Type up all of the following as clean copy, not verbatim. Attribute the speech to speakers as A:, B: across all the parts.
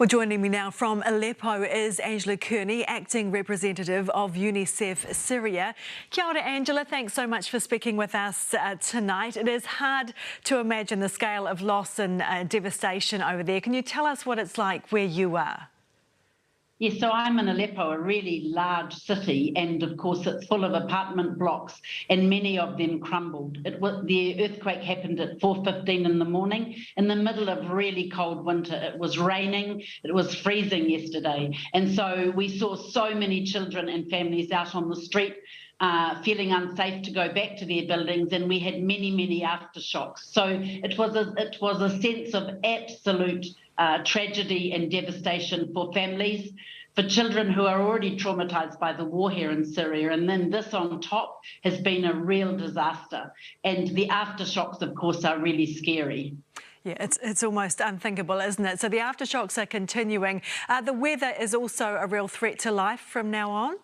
A: Well, joining me now from Aleppo is Angela Kearney, acting representative of UNICEF Syria. Kia ora, Angela. Thanks so much for speaking with us tonight. It is hard to imagine the scale of loss and devastation over there. Can you tell us what it's like where you are?
B: Yes, so I'm in Aleppo, a really large city, and of course it's full of apartment blocks, and many of them crumbled. The earthquake happened at 4:15 in the morning, in the middle of really cold winter. It was raining, it was freezing yesterday, and so we saw so many children and families out on the street, feeling unsafe to go back to their buildings, and we had many aftershocks. So it was a sense of absolute tragedy and devastation for families, for children who are already traumatized by the war here in Syria, and then this on top has been a real disaster. And the aftershocks, of course, are really scary.
A: Yeah, it's almost unthinkable, isn't it? So the aftershocks are continuing. The weather is also a real threat to life from now on.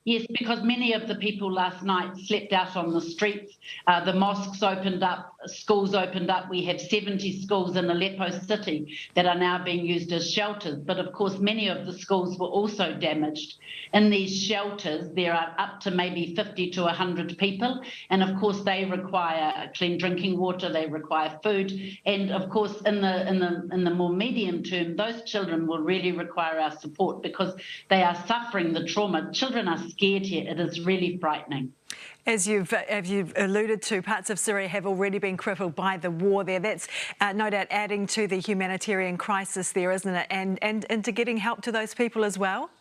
B: Yes, because many of the people last night slept out on the streets. The mosques opened up, schools opened up. We have 70 schools in Aleppo city that are now being used as shelters. But of course, many of the schools were also damaged. In these shelters, there are up to maybe 50 to 100 people. And of course, they require clean drinking water, they require food. And of course, in the more medium term, those children will really require our support because they are suffering the trauma. Children are scared here. It is really frightening.
A: As you've alluded to, parts of Syria have already been crippled by the war there. That's no doubt adding to the humanitarian crisis there, isn't it? And to getting help to those people as well?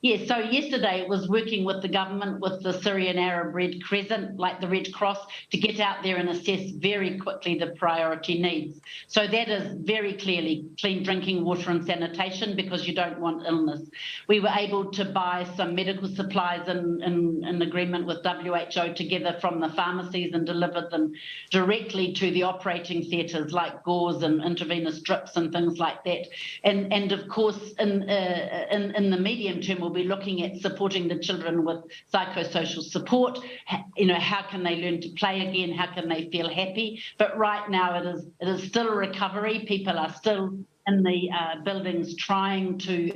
B: Yes, so yesterday it was working with the government, with the Syrian Arab Red Crescent, like the Red Cross, to get out there and assess very quickly the priority needs. So that is very clearly clean drinking water and sanitation, because you don't want illness. We were able to buy some medical supplies in agreement with WHO together from the pharmacies and delivered them directly to the operating theatres, like gauze and intravenous drips and things like that. And of course, in the medium term, we'll be looking at supporting the children with psychosocial support. You know, how can they learn to play again? How can they feel happy? But right now it is still a recovery. People are still in the buildings trying to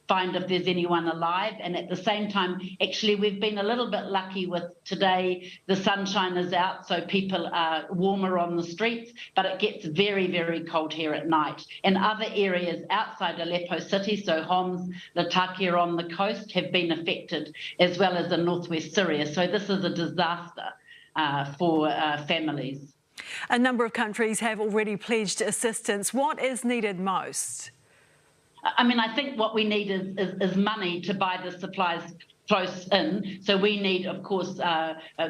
B: find if there's anyone alive. And at the same time, actually, we've been a little bit lucky with today. The sunshine is out, so people are warmer on the streets, but it gets very cold here at night. And other areas outside Aleppo city, so Homs, Latakia on the coast, have been affected, as well as in northwest Syria. So this is a disaster for families.
A: A number of countries have already pledged assistance. What is needed most?
B: I mean, I think what we need is money to buy the supplies close in. So we need, of course,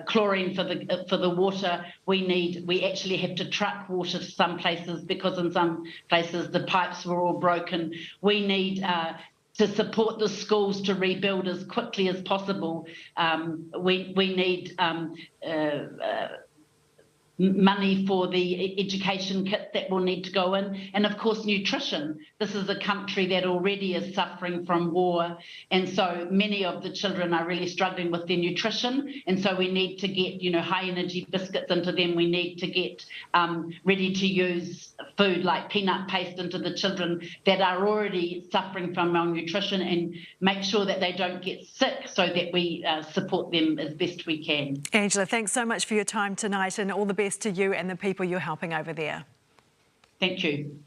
B: chlorine for the water. We actually have to truck water to some places because in some places the pipes were all broken. We need to support the schools to rebuild as quickly as possible. We need money for the education kit that will need to go in, and of course nutrition. This is a country that already is suffering from war, and so many of the children are really struggling with their nutrition, and so we need to get, you know, high energy biscuits into them. We need to get ready to use food like peanut paste into the children that are already suffering from malnutrition, and make sure that they don't get sick so that we support them as best we can.
A: Angela, thanks so much for your time tonight, and all the best to you and the people you're helping over there.
B: Thank you.